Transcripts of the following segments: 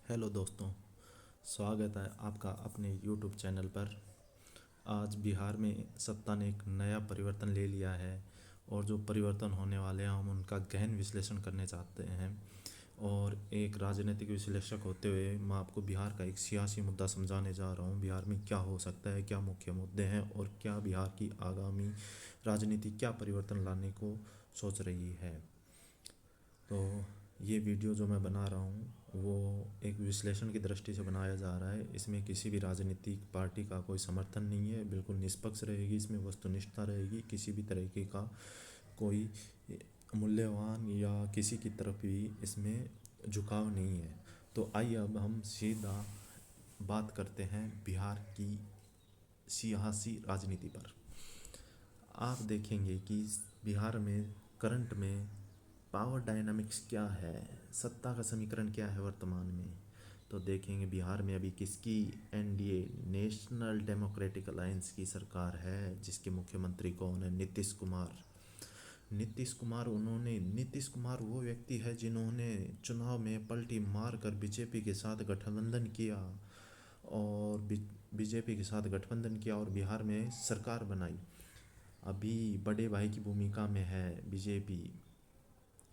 Hello दोस्तों, स्वागत है आपका अपने यूट्यूब चैनल पर। आज बिहार में सत्ता ने एक नया परिवर्तन ले लिया है और जो परिवर्तन होने वाले हैं हम उनका गहन विश्लेषण करने चाहते हैं। और एक राजनीतिक विश्लेषक होते हुए मैं आपको बिहार का एक सियासी मुद्दा समझाने जा रहा हूँ। बिहार में क्या हो सकता है, क्या मुख्य मुद्दे हैं और क्या बिहार की आगामी राजनीति क्या परिवर्तन लाने को सोच रही है। तो ये वीडियो जो मैं बना रहा हूँ वो एक विश्लेषण की दृष्टि से बनाया जा रहा है। इसमें किसी भी राजनीतिक पार्टी का कोई समर्थन नहीं है, बिल्कुल निष्पक्ष रहेगी, इसमें वस्तुनिष्ठता रहेगी, किसी भी तरीके का कोई मूल्यवान या किसी की तरफ भी इसमें झुकाव नहीं है। तो आइए अब हम सीधा बात करते हैं बिहार की सियासी राजनीति पर। आप देखेंगे कि बिहार में करंट में पावर डायनामिक्स क्या है, सत्ता का समीकरण क्या है वर्तमान में। तो देखेंगे बिहार में अभी किसकी एनडीए नेशनल डेमोक्रेटिक अलायंस की सरकार है, जिसके मुख्यमंत्री कौन है? नीतीश कुमार। नीतीश कुमार वो व्यक्ति है जिन्होंने चुनाव में पलटी मार कर बीजेपी के साथ गठबंधन किया और बीजेपी के साथ गठबंधन किया और बिहार में सरकार बनाई। अभी बड़े भाई की भूमिका में है बीजेपी।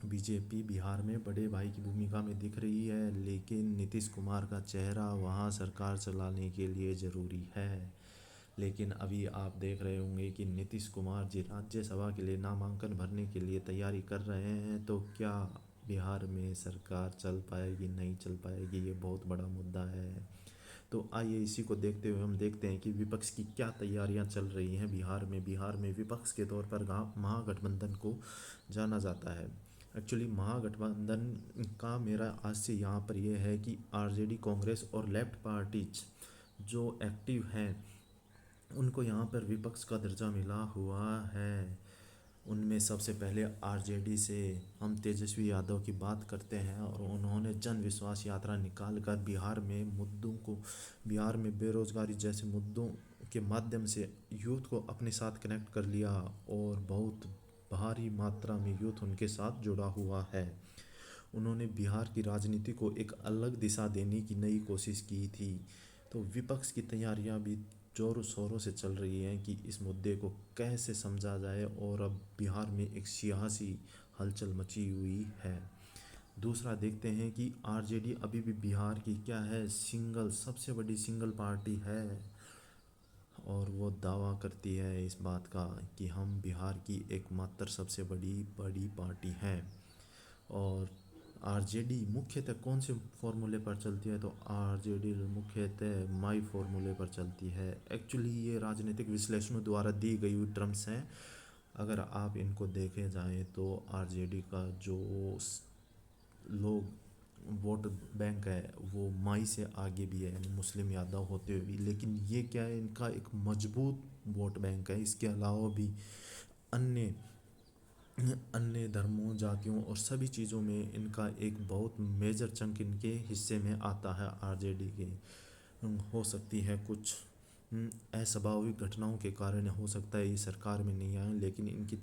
बीजेपी बिहार में बड़े भाई की भूमिका में दिख रही है, लेकिन नीतीश कुमार का चेहरा वहाँ सरकार चलाने के लिए ज़रूरी है। लेकिन अभी आप देख रहे होंगे कि नीतीश कुमार जी राज्यसभा के लिए नामांकन भरने के लिए तैयारी कर रहे हैं। तो क्या बिहार में सरकार चल पाएगी, नहीं चल पाएगी, ये बहुत बड़ा मुद्दा है। तो आइए इसी को देखते हुए हम देखते हैं कि विपक्ष की क्या तैयारियां चल रही हैं बिहार में। बिहार में विपक्ष के तौर पर महागठबंधन को जाना जाता है। एक्चुअली महागठबंधन का मेरा आज से यहाँ पर यह है कि आरजेडी, कांग्रेस और लेफ्ट पार्टीज जो एक्टिव हैं उनको यहाँ पर विपक्ष का दर्जा मिला हुआ है। उनमें सबसे पहले आरजेडी से हम तेजस्वी यादव की बात करते हैं और उन्होंने जन विश्वास यात्रा निकाल कर बिहार में बेरोजगारी जैसे मुद्दों के माध्यम से यूथ को अपने साथ कनेक्ट कर लिया और बहुत भारी मात्रा में यूथ उनके साथ जुड़ा हुआ है। उन्होंने बिहार की राजनीति को एक अलग दिशा देने की नई कोशिश की थी। तो विपक्ष की तैयारियां भी जोरों शोरों से चल रही हैं कि इस मुद्दे को कैसे समझा जाए और अब बिहार में एक सियासी हलचल मची हुई है। दूसरा देखते हैं कि आरजेडी अभी भी बिहार की क्या है, सबसे बड़ी सिंगल पार्टी है और वो दावा करती है इस बात का कि हम बिहार की एकमात्र सबसे बड़ी पार्टी हैं। और आरजेडी मुख्यतः कौन से फॉर्मूले पर चलती है? तो आरजेडी मुख्यतः माई फॉर्मूले पर चलती है। एक्चुअली ये राजनीतिक विश्लेषणों द्वारा दी गई हुई टर्म्स हैं। अगर आप इनको देखे जाएं तो आरजेडी का जो लोग वोट बैंक है वो माई से आगे भी है, यानी मुस्लिम यादव होते हुए भी। लेकिन ये क्या है, इनका एक मजबूत वोट बैंक है। इसके अलावा भी अन्य अन्य धर्मों, जातियों और सभी चीज़ों में इनका एक बहुत मेजर चंक इनके हिस्से में आता है आरजेडी के। हो सकती है कुछ अस्वाभाविक घटनाओं के कारण हो सकता है ये सरकार में नहीं आए, लेकिन इनकी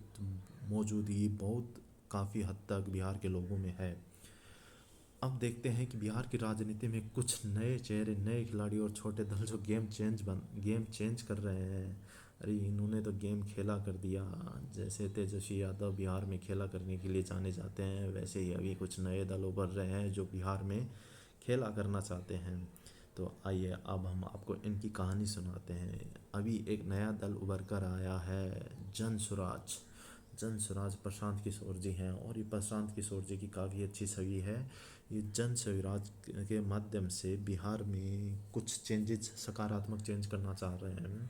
मौजूदगी बहुत काफ़ी हद तक बिहार के लोगों में है। अब देखते हैं कि बिहार की राजनीति में कुछ नए चेहरे, नए खिलाड़ी और छोटे दल जो गेम चेंज कर रहे हैं। अरे इन्होंने तो गेम खेला कर दिया। जैसे तेजस्वी यादव बिहार में खेला करने के लिए जाने जाते हैं, वैसे ही अभी कुछ नए दल उभर रहे हैं जो बिहार में खेला करना चाहते हैं। तो आइए अब हम आपको इनकी कहानी सुनाते हैं। अभी एक नया दल उभर कर आया है, जन स्वराज प्रशांत किशोर जी हैं और ये प्रशांत किशोर जी की काफ़ी अच्छी छवि है। ये जन स्वराज के माध्यम से बिहार में कुछ चेंजेस, सकारात्मक चेंज करना चाह रहे हैं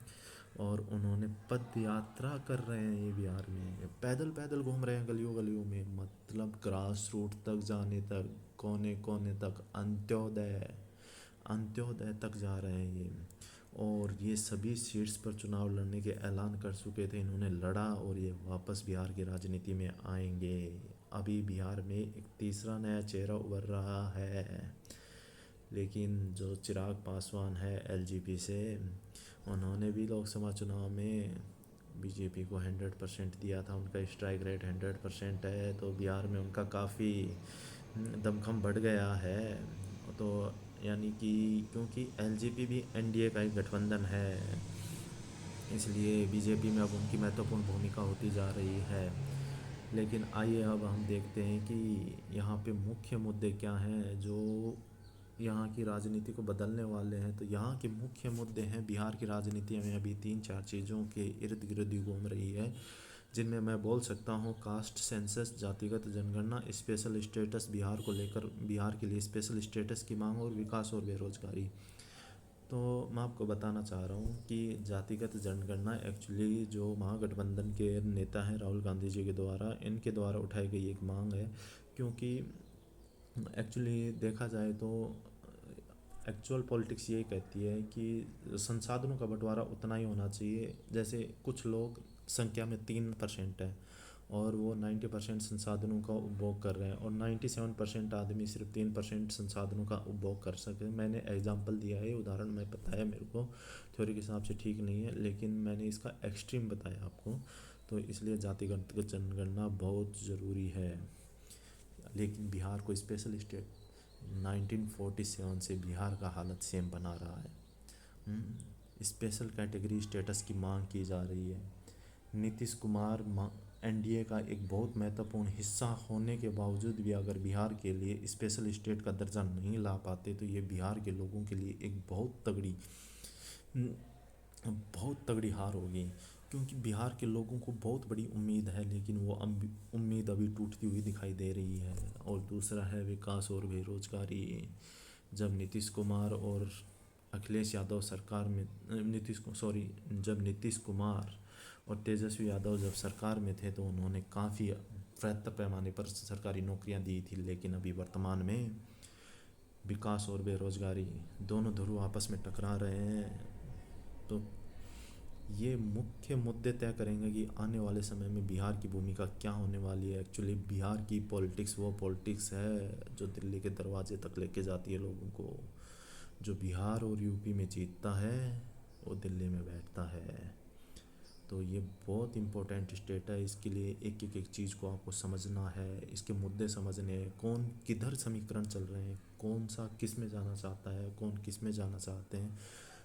और उन्होंने पद यात्रा कर रहे हैं। ये बिहार में पैदल पैदल घूम रहे हैं गलियों गलियों में, मतलब ग्रास रूट तक जाने तक, कोने कोने तक, अंत्योदय तक जा रहे हैं ये। और ये सभी सीट्स पर चुनाव लड़ने के ऐलान कर चुके थे, इन्होंने लड़ा और ये वापस बिहार की राजनीति में आएंगे। अभी बिहार में एक तीसरा नया चेहरा उभर रहा है, लेकिन जो चिराग पासवान है एलजेपी से, उन्होंने भी लोकसभा चुनाव में बीजेपी को 100% दिया था। उनका स्ट्राइक रेट 100% है, तो बिहार में उनका काफ़ी दमखम बढ़ गया है। तो यानी कि क्योंकि एलजेपी भी एनडीए का एक गठबंधन है, इसलिए बीजेपी में अब उनकी महत्वपूर्ण भूमिका होती जा रही है। लेकिन आइए अब हम देखते हैं कि यहाँ पे मुख्य मुद्दे क्या हैं जो यहाँ की राजनीति को बदलने वाले हैं। तो यहाँ के मुख्य मुद्दे हैं, बिहार की राजनीति में अभी 3-4 चीज़ों के इर्द गिर्द ही घूम रही है, जिनमें मैं बोल सकता हूँ कास्ट सेंसस, जातिगत जनगणना, स्पेशल स्टेटस, बिहार को लेकर बिहार के लिए स्पेशल स्टेटस की मांग, और विकास और बेरोजगारी। तो मैं आपको बताना चाह रहा हूँ कि जातिगत जनगणना एक्चुअली जो महागठबंधन के नेता हैं राहुल गांधी जी के द्वारा, इनके द्वारा उठाई गई एक मांग है। क्योंकि एक्चुअली देखा जाए तो एक्चुअल पॉलिटिक्स ये कहती है कि संसाधनों का बंटवारा उतना ही होना चाहिए। जैसे कुछ लोग संख्या में 3% है और वो 90% संसाधनों का उपभोग कर रहे हैं, और 97% आदमी सिर्फ 3% संसाधनों का उपभोग कर सके। मैंने एग्जांपल दिया है, उदाहरण में बताया, मेरे को थ्योरी के हिसाब से ठीक नहीं है, लेकिन मैंने इसका एक्सट्रीम बताया आपको। तो इसलिए जातिगत जनगणना बहुत ज़रूरी है। लेकिन बिहार को स्पेशल स्टेट 1947 से बिहार का हालत सेम बना रहा है। स्पेशल कैटेगरी स्टेटस की मांग की जा रही है। नीतीश कुमार एनडीए का एक बहुत महत्वपूर्ण हिस्सा होने के बावजूद भी अगर बिहार के लिए स्पेशल स्टेट का दर्जा नहीं ला पाते तो ये बिहार के लोगों के लिए एक बहुत तगड़ी हार होगी। क्योंकि बिहार के लोगों को बहुत बड़ी उम्मीद है, लेकिन वो उम्मीद अभी टूटती हुई दिखाई दे रही है। और दूसरा है विकास और बेरोजगारी। जब नीतीश कुमार और अखिलेश यादव सरकार में जब नीतीश कुमार और तेजस्वी यादव जब सरकार में थे तो उन्होंने काफ़ी बृहत्तर पैमाने पर सरकारी नौकरियां दी थी। लेकिन अभी वर्तमान में विकास और बेरोजगारी दोनों ध्रुव आपस में टकरा रहे हैं। तो ये मुख्य मुद्दे तय करेंगे कि आने वाले समय में बिहार की भूमिका क्या होने वाली है। एक्चुअली बिहार की पॉलिटिक्स वो पॉलिटिक्स है जो दिल्ली के दरवाजे तक लेके जाती है लोगों को। जो बिहार और यूपी में जीतता है वो दिल्ली में बैठता है। तो ये बहुत इम्पोर्टेंट स्टेट है, इसके लिए एक एक एक चीज़ को आपको समझना है, इसके मुद्दे समझने हैं, कौन किधर समीकरण चल रहे हैं, कौन सा किस में जाना चाहता है, कौन किस में जाना चाहते हैं।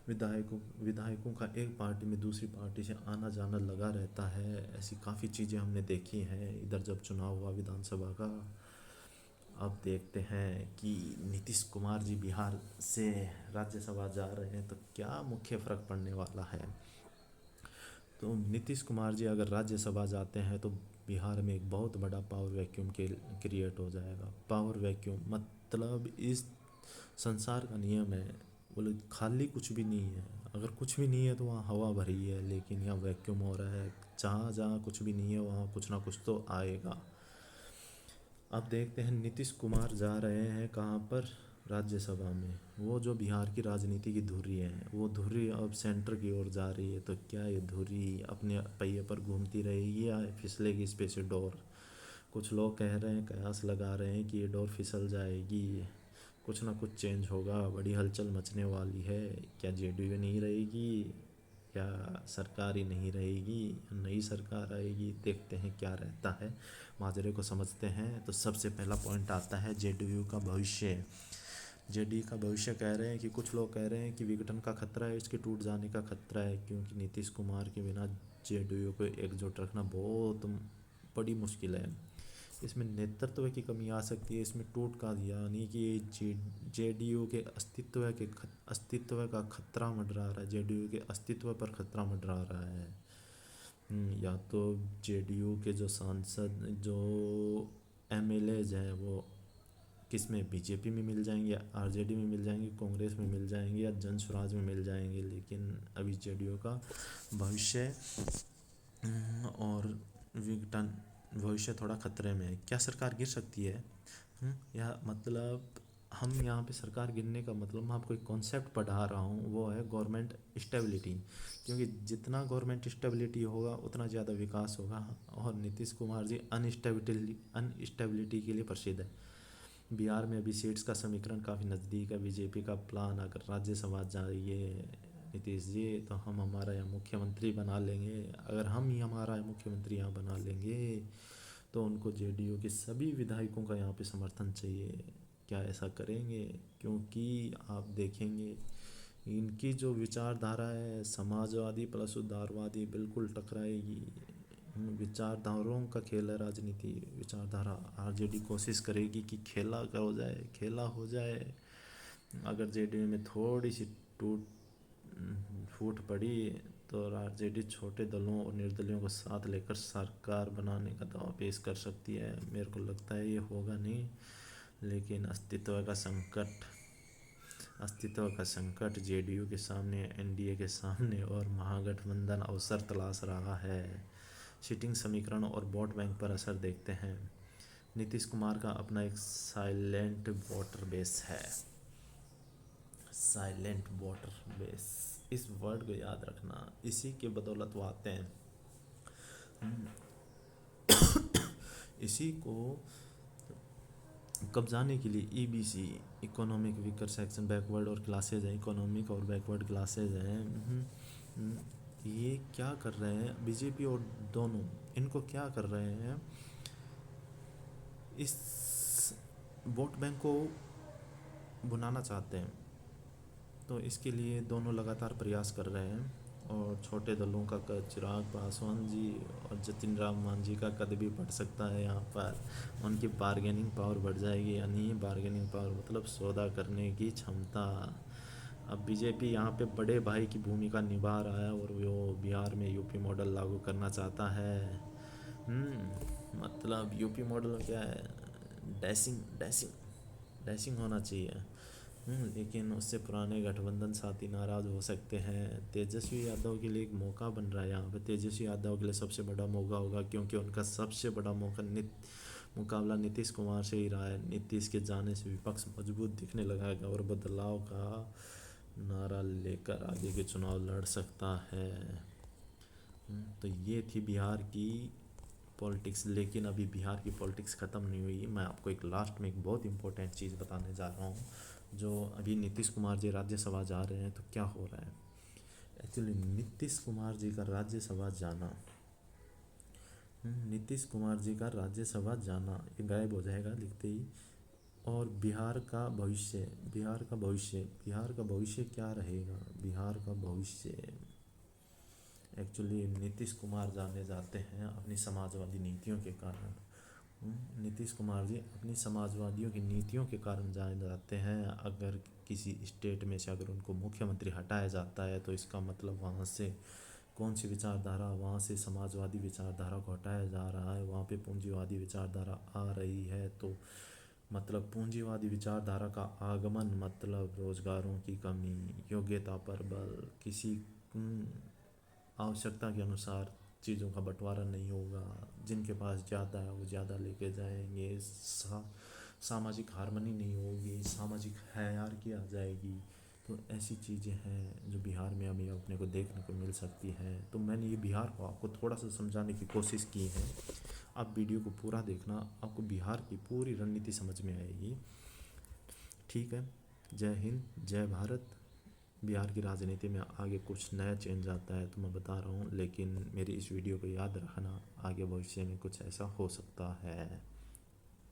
विधायकों का एक पार्टी में दूसरी पार्टी से आना जाना लगा रहता है। ऐसी काफ़ी चीज़ें हमने देखी हैं इधर जब चुनाव हुआ विधानसभा का। अब देखते हैं कि नीतीश कुमार जी बिहार से राज्यसभा जा रहे हैं तो क्या मुख्य फ़र्क पड़ने वाला है। तो नीतीश कुमार जी अगर राज्यसभा जाते हैं तो बिहार में एक बहुत बड़ा पावर वैक्यूम के क्रिएट हो जाएगा। पावर वैक्यूम मतलब इस संसार का नियम है, बोले खाली कुछ भी नहीं है। अगर कुछ भी नहीं है तो वहाँ हवा भरी है, लेकिन यहाँ वैक्यूम हो रहा है। जहाँ जहाँ कुछ भी नहीं है वहाँ कुछ ना कुछ तो आएगा। अब देखते हैं नीतीश कुमार जा रहे हैं कहाँ पर, राज्यसभा में। वो जो बिहार की राजनीति की धुरी है वो धुरी अब सेंटर की ओर जा रही है। तो क्या ये धुरी अपने पहिए पर घूमती रहेगी या फिसलेगी इस पे से डोर। कुछ लोग कह रहे हैं, कयास लगा रहे हैं कि ये डोर फिसल जाएगी, कुछ ना कुछ चेंज होगा, बड़ी हलचल मचने वाली है। क्या जेडीयू नहीं रहेगी, क्या सरकार ही नहीं रहेगी, नई सरकार आएगी, देखते हैं क्या रहता है, माजरे को समझते हैं। तो सबसे पहला पॉइंट आता है जेडीयू का भविष्य। जेडीयू का भविष्य कह रहे हैं कि कुछ लोग कह रहे हैं कि विघटन का खतरा है, इसके टूट जाने का खतरा है। क्योंकि नीतीश कुमार के बिना जेडीयू को एकजुट रखना बहुत बड़ी मुश्किल है। इसमें नेतृत्व की कमी आ सकती है, इसमें टूट का, यानी कि जेडीयू के अस्तित्व का खतरा मंडरा रहा है, जेडीयू के अस्तित्व पर खतरा मंडरा रहा है। या तो जेडीयू के जो सांसद जो एमएलएज हैं वो किस में, बीजेपी में मिल जाएंगे, आरजेडी में मिल जाएंगे, कांग्रेस में मिल जाएंगे या जन स्वराज में मिल जाएंगे। लेकिन अभी जेडीयू का भविष्य और विघटन भविष्य थोड़ा खतरे में है। क्या सरकार गिर सकती है? या मतलब हम यहाँ पे सरकार गिरने का मतलब मैं आपको एक कॉन्सेप्ट पढ़ा रहा हूँ, वो है गवर्नमेंट स्टेबिलिटी। क्योंकि जितना गवर्नमेंट स्टेबिलिटी होगा उतना ज़्यादा विकास होगा। और नीतीश कुमार जी अनस्टेबिलिटी के लिए प्रसिद्ध है। बिहार में अभी सीट्स का समीकरण काफ़ी नज़दीक है। बीजेपी का प्लान अगर राज्यसभा जाइए नीतीश जी तो हम हमारा यहाँ मुख्यमंत्री बना लेंगे। अगर हम ही हमारा मुख्यमंत्री यहाँ बना लेंगे तो उनको जेडीयू के सभी विधायकों का यहाँ पे समर्थन चाहिए। क्या ऐसा करेंगे? क्योंकि आप देखेंगे इनकी जो विचारधारा है समाजवादी प्लस उदारवादी बिल्कुल टकराएगी। विचारधाराओं का खेल है राजनीति। विचारधारा आरजेडी कोशिश करेगी कि खेला का हो जाए, खेला हो जाए। अगर जेडीयू में थोड़ी सी टूट फूट पड़ी तो आरजेडी छोटे दलों और निर्दलियों को साथ लेकर सरकार बनाने का दावा पेश कर सकती है। मेरे को लगता है ये होगा नहीं, लेकिन अस्तित्व का संकट जेडीयू के सामने, एनडीए के सामने और महागठबंधन अवसर तलाश रहा है। सीटिंग समीकरण और वोट बैंक पर असर देखते हैं। नीतीश कुमार का अपना एक साइलेंट वोटर बेस है। साइलेंट वोटर बेस, इस वर्ड को याद रखना। इसी के बदौलत वो आते हैं। इसी को कब्जाने के लिए EBC, economic weaker section, backward और क्लासेज हैं, इकोनॉमिक और बैकवर्ड क्लासेज हैं। ये क्या कर रहे हैं बीजेपी और दोनों, इनको क्या कर रहे हैं, इस वोट बैंक को बुनाना चाहते हैं। तो इसके लिए दोनों लगातार प्रयास कर रहे हैं। और छोटे दलों का चिराग पासवान जी और जतिन राम मांझी का कद भी बढ़ सकता है। यहाँ पर उनकी बार्गेनिंग पावर बढ़ जाएगी। यानी बार्गेनिंग पावर मतलब सौदा करने की क्षमता। अब बीजेपी यहाँ पे बड़े भाई की भूमिका निभा रहा है और वो बिहार में यूपी मॉडल लागू करना चाहता है। मतलब यूपी मॉडल क्या है, डैशिंग डैशिंग डैशिंग होना चाहिए। लेकिन उससे पुराने गठबंधन साथी नाराज़ हो सकते हैं। तेजस्वी यादव के लिए एक मौका बन रहा है यहाँ पे। तेजस्वी यादव के लिए सबसे बड़ा मौका होगा, क्योंकि उनका सबसे बड़ा मुकाबला नीतीश कुमार से ही रहा है। नीतीश के जाने से विपक्ष मजबूत दिखने लगा है और बदलाव का नारा लेकर आगे के चुनाव लड़ सकता है। तो ये थी बिहार की पॉलिटिक्स। लेकिन अभी बिहार की पॉलिटिक्स ख़त्म नहीं हुई। मैं आपको एक लास्ट में एक बहुत इंपॉर्टेंट चीज़ बताने जा रहा हूँ। जो अभी नीतीश कुमार जी राज्यसभा जा रहे हैं तो क्या हो रहा है। एक्चुअली नीतीश कुमार जी का राज्यसभा जाना, नीतीश कुमार जी का राज्यसभा जाना ये गायब हो जाएगा लिखते ही। और बिहार का भविष्य, बिहार का भविष्य क्या रहेगा। बिहार का भविष्य एक्चुअली नीतीश कुमार जाने जाते हैं अपनी समाजवादी नीतियों के कारण। नीतीश कुमार जी अपनी समाजवादियों की नीतियों के कारण जाने जाते हैं। अगर किसी स्टेट में से अगर उनको मुख्यमंत्री हटाया जाता है तो इसका मतलब वहाँ से कौन सी विचारधारा, वहाँ से समाजवादी विचारधारा को हटाया जा रहा है, वहाँ पे पूंजीवादी विचारधारा आ रही है। तो मतलब पूंजीवादी विचारधारा का आगमन मतलब रोजगारों की कमी, योग्यता पर बल, किसी आवश्यकता के अनुसार चीज़ों का बंटवारा नहीं होगा। जिनके पास ज़्यादा है वो ज़्यादा लेके जाएंगे। सामाजिक हार्मनी नहीं होगी, सामाजिक हायरार्की आ जाएगी। तो ऐसी चीज़ें हैं जो बिहार में अभी अपने को देखने को मिल सकती हैं। तो मैंने ये बिहार को आपको थोड़ा सा समझाने की कोशिश की है। आप वीडियो को पूरा देखना, आपको बिहार की पूरी रणनीति समझ में आएगी। ठीक है, जय हिंद, जय भारत। बिहार की राजनीति में आगे कुछ नया चेंज आता है तो मैं बता रहा हूँ, लेकिन मेरी इस वीडियो को याद रखना, आगे भविष्य में कुछ ऐसा हो सकता है।